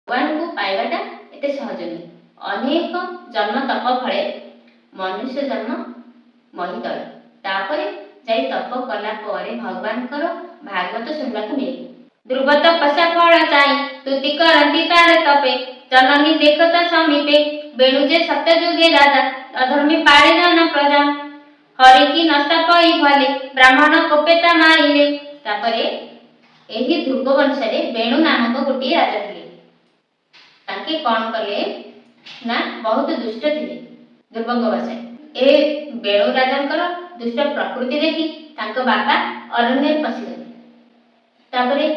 भगवान को पाइबाटा एते सहज नुहे। अनेक जन्म तप फले मनुष्य जन्म मही तले तापर जाई तप कला परे भगवान भागवत सुनवा को मिले। ध्रुव तपस्या फल चाई स्तुति करती तार तपे जननी देखता समीपे बेणु जे सत्य जुगे राजा अधर्मी पारे जन प्रजा हरि की नष्टा पई भले ब्राह्मण कोपेता मारिले। तापरे एही ध्रुव वंश रे बेणु नामक गोटे राजा थिले। ताके कौन कले ना बहुत दुष्ट थिले ध्रुवंग वंश। ए बेणु राजांकर दुष्ट प्रकृति देखि तांको बापा अरण्य पशिगले। तापरे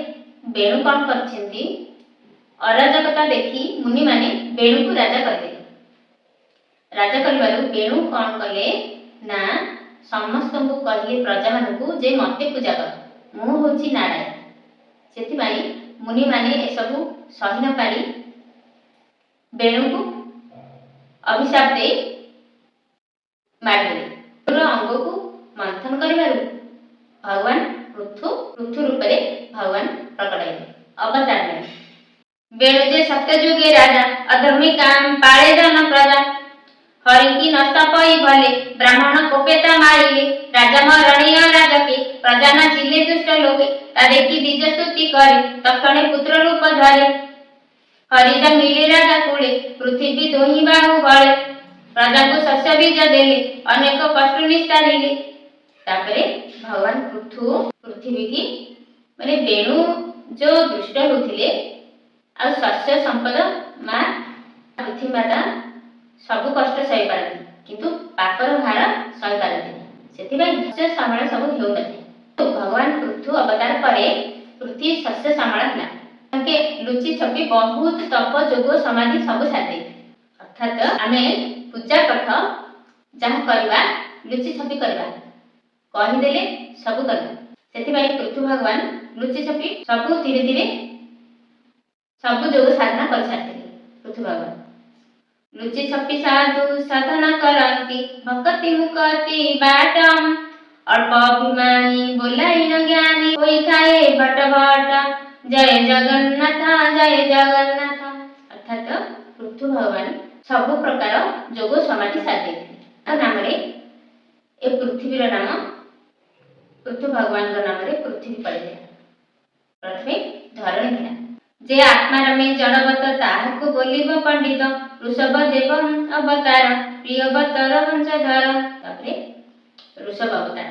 बेणु कौन करछिंती अराजकता देखि मुनि माने बेणु को राजा करदे। राजा करबारु बेणु कौन कले ना समस्त को कहिए प्रजा मानकु जे मते पूजा कर मु होछि नारायण। सेति भाई मुनि माने ए सब सही न पारी बेणु को अभिशाप दे मार देले। पूरा अंग को मंथन करिबारु भगवान पृथु रूप रे भगवान प्रकट हेले अवतार ने। बेणु जे सत्य जुगे राजा अधर्मी काम पाले जन प्रजा हरि की नष्टा पई भले ब्राह्मण कोपेता मारिले। राजा मरणीय राजके प्रजा नाचिले दुष्ट लोके ता देखि द्विज स्तुति करे तक्षणे पुत्र रूप धरे। हरिजन मिले राजा कूले पृथ्वी दोही बाहु बळे प्रजा को शस्य बीज देले अनेक कष्ट निस्तारिले। तापरे भगवान पृथ्वी की माने बेणु जो दुष्ट होथिले आ शस्य संपद मां पृथ्वी माता सब कष्ट सही पारती किंतु पापर भार सही पारती सेति भाई शस्य संभाळ सब हेउ नथे। तो भगवान पृथु अवतार परे पृथ्वी शस्य संभाळ हला ताके लुचि छपी बहुत तप जोग समाधि सब साधे। अर्थात आमे पूजा पाठ जहाँ करबा लुचि छपी करबा कहि देले सब करबा। सेति भाई पृथु भगवान लुचि छपी सब धीरे धीरे सब जोग साधना कर सारते। पृथु भगवान लुचि छपी साधु साधना करती भक्ति मुक्ति बाटम अल्प अभिमानी बोलाई न ज्ञानी कोई थाए भट भट जय जगन्नाथ जय जगन्नाथ। अर्थात पृथु भगवान सब प्रकार जोग समाधि साधे नाम रे ए पृथ्वीर नाम पृथु भगवान नाम रे पृथ्वी पड़े। प्रथमे धरणी थिला जे आत्मा रमे जड़वत ताहाको बोलिब पंडित ऋषभ देव अवतार प्रियवतर वंशधर। तापरे ऋषभ अवतार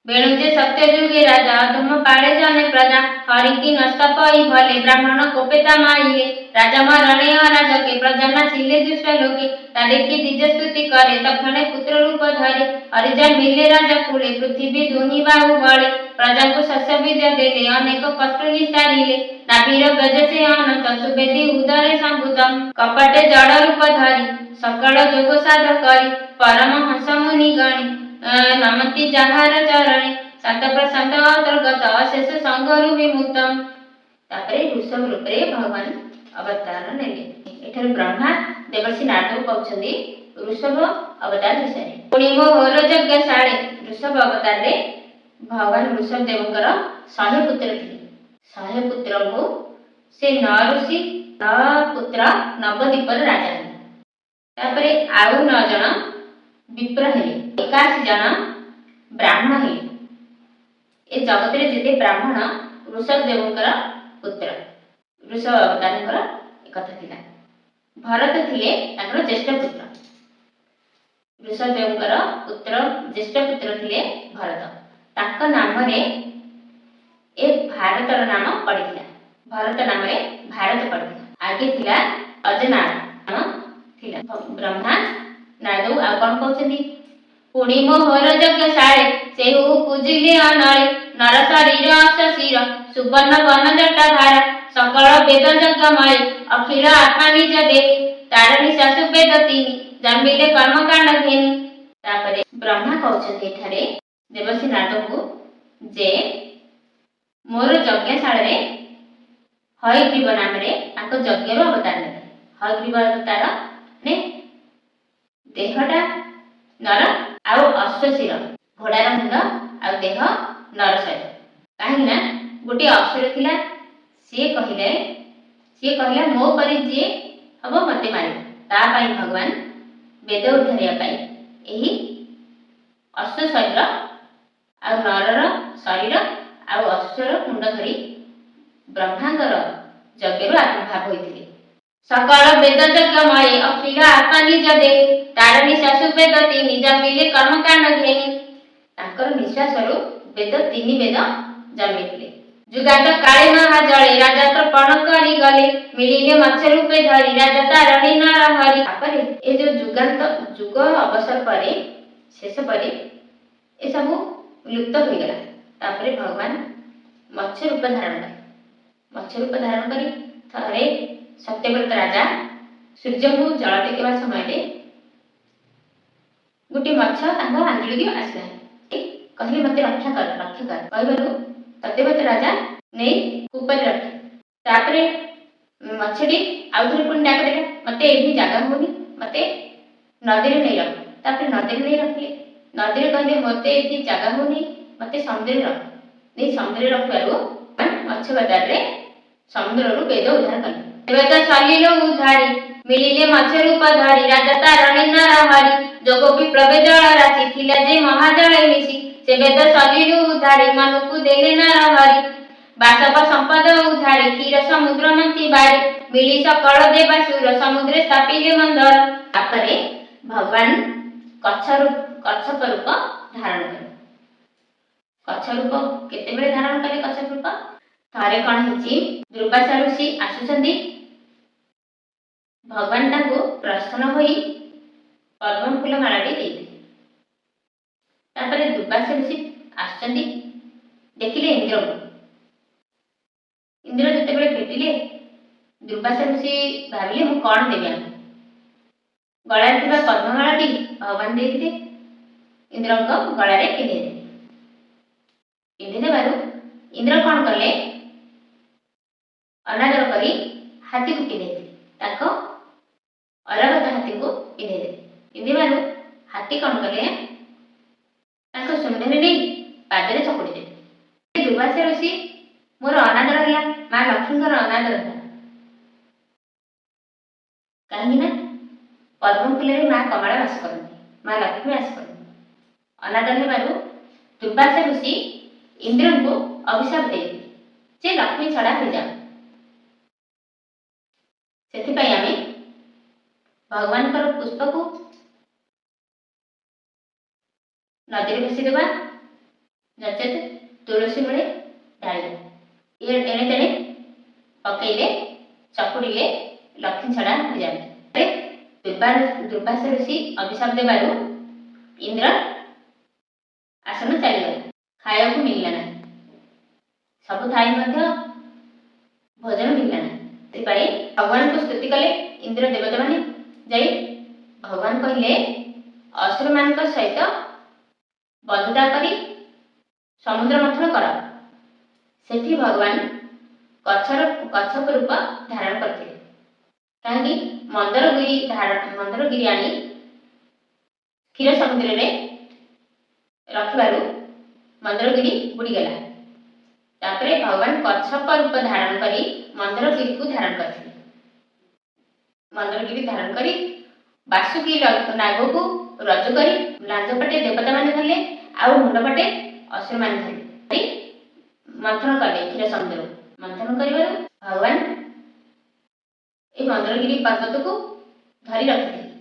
बेणु जे सत्य जुगे राजा अधर्म पाले जने प्रजा हरि की नष्टा पई भले ब्राह्मण कोपेता मारिले। राजा मरणे राजके प्रजा नाचिले दुष्ट लोके ता देखि द्विज स्तुति करे तक्षणे पुत्र रूप धरे। हरिजन मिले राजा कूले पृथ्वी दोही बाहु बळे प्रजा को शस्य बीज देले अनेक कष्ट निस्तारिले। नाभीर गज से अनंत सुवेदी उदरे संभूतम कपटे जड़ रूप धरि सकल जोग साध करी परम हंस मुनि गणी नमति जहार चरणे शांत प्रशांत अंतर्गत अशेष संगरु विमुक्तम। तापरे ऋषभ रूप रे भगवान अवतार नेले। एठार ब्रह्मा देवर्षि नारद कहउछन्ती ऋषभ अवतार विषय पुणी मोहर यज्ञ साळे ऋषभ अवतार रे भगवान ऋषभ देवकर 100 पुत्र थिले। 100 पुत्र को से 9 ऋषि 9 पुत्र नवद्वीपर राजा हेले। तापरे आउ 9 जण विप्र हेले 81 जण ब्राह्मण हेले। ए जगत रे जेते ब्राह्मण ऋषभ देवकर पुत्र ऋषभ अवतारकर एकथा थिला। भरत थिले ताकर ज्येष्ठ पुत्र ऋषभ देवकर पुत्र ज्येष्ठ पुत्र थिले भरत। ताक नाम रे ए भारतर नाम पड़िथिला। भरत नाम रे भारत पड़िथिला। आगे थिला अजनाद नाम थिला। ब्रह्मा नारद आ कोन कहउछन्ती पुणी मोहर यज्ञ साळे सेहु पूजिले अनळे नर शरीर अशशीर सुवर्ण वन जटा धारा सकल वेद यज्ञमय अखिल आत्मा निज देवी तार निशासु वेद तीनी जन्मिले कर्म कांड घेनी। तापरे ब्रह्मा कहउछन्ती एठारे देवर्षि नारद को जे मोर यज्ञशाला रे हयग्रीव नाम रे आको यज्ञ रो अवतार ने। हयग्रीव अवतार ने देहटा नर आउ अश्वशीर घोड़ार मुंड आउ देह नर शरीर कहीं ना गोटे असुर थिला सी कहले सी कहला मो परी जी हम मत मार तापाई भगवान वेद उद्धारिया यही अश्व शरीर आ नरर शरीर आ अश्वर मुंड धरी ब्रह्मांडर यज्ञ आविर्भाव होते सकल वेद यज्ञमय अखिल आत्मा निज दे तार निश्वास वेद तीन जमिले कर्मकांड घेनी निश्वास वेद तीन वेद जन्मे जुगात काले महाजले राजा तर्पण करी गले मिलिले मत्स्य रूपे धरी राजा तारणी नर हरि तापर ए जो जुगांत जुग अवसर परे शेष परे ए सब लुप्त हो गला तापर भगवान मत्स्य रूप धारण करे मत्स्य रूप धारण करी थरे सत्यव्रत राजा सूर्य को जल टेकवा समय गोटे मत्स्य आंजुड़ी की आसला कहले मत रक्षा कर कहबारू सत्यव्रत राजा नहीं कूपर रखे तापरे मछली आउ थे पुणी डाक देला मत ये जगह होनी मत नदी नहीं रख तापरे नदी नहीं रखले नदी कहले मत ये जगह होनी मत समुद्र रख नहीं समुद्र रखबारू मत्स्य बजार रे समुद्र रु वेद उद्धार कले वेद सलिल उद्धारी मिलिले मत्स्य रूप धरी राजा तारणी नर हरि जोग विप्लव जल राशि थिला जे महाजल मिशी से वेद सलिल उद्धारी मनुकु देले नर हरि बासव संपद उद्धारी क्षीर समुद्र मंथी बारी मिली सकल देवासुर समुद्र स्थापिले मंदर तापरे भगवान कच्छप रूप धारण करे कच्छ रूप केते बेले धारण करे कच्छप रूप थारे कौन हिची दुर्वासा ऋषि आसुचंदी भगवान ताको प्रसन्न होई पद्म फूल मालाटी देइथिले तापरे दुर्वासा ऋषि आसुचंदी देखिले इंद्र जते बेले भेटिले दुर्वासा ऋषि भाबिले मु कौन देबे गळा थिबा पद्म मालाटी भगवान देइथिले इंद्रଙ୍କ गळारे पिंधि देबारू इंद्र कौन कले अनादर करी हाथी को पिंधे ताको अलगत हाथी को पिंधे पिंधिबारू हाथी कौन कले ताको सुंदरी नहीं पादरे चकुड़ी दे दुर्वासा ऋषि मोर अनादर है माँ लक्ष्मी अनादर है कहीं पद्म फूल माँ कमला बास करती माँ लक्ष्मी बास करती अनादर है दुर्वासा ऋषि इंद्र को अभिशाप दे जे लक्ष्मी छड़ा हो जाए से आम भगवान पुष्प को नदी में भसी देवा नचेत तुलसी मूले ढाली एणे तेणे पकईले चकुड़े लक्ष्मी छड़ा हो जाए दुर्वासा ऋषि अभिशाप देवारू इंद्र आसन चलीगला खाया को मिलला ना सब थाई भोजन मिलला ना भगवान को स्तुति कले इंद्र देवता माने जाई भगवान कहले असुर मान सहित बंधुता करी समुद्र मंथन कर सेठी भगवान कच्छप रूप धारण करते कहीं मंदरगिरी आनी क्षीर समुद्र रे रखबारू मंदरगिरी बुड़ीगला तापरे भगवान कच्छप रूप धारण करी मंदरगिरी को धारण करथिले मंदरगिरी धारण करी बासुकी नाग को रज करी लांजपटे देवता मान धरले आउ मुंडपटे असुर मान धरले मंथन कले क्षीर समुद्र मंथन करिबारू भगवान ए मंदरगिरी पर्वत को धरी रखिथिले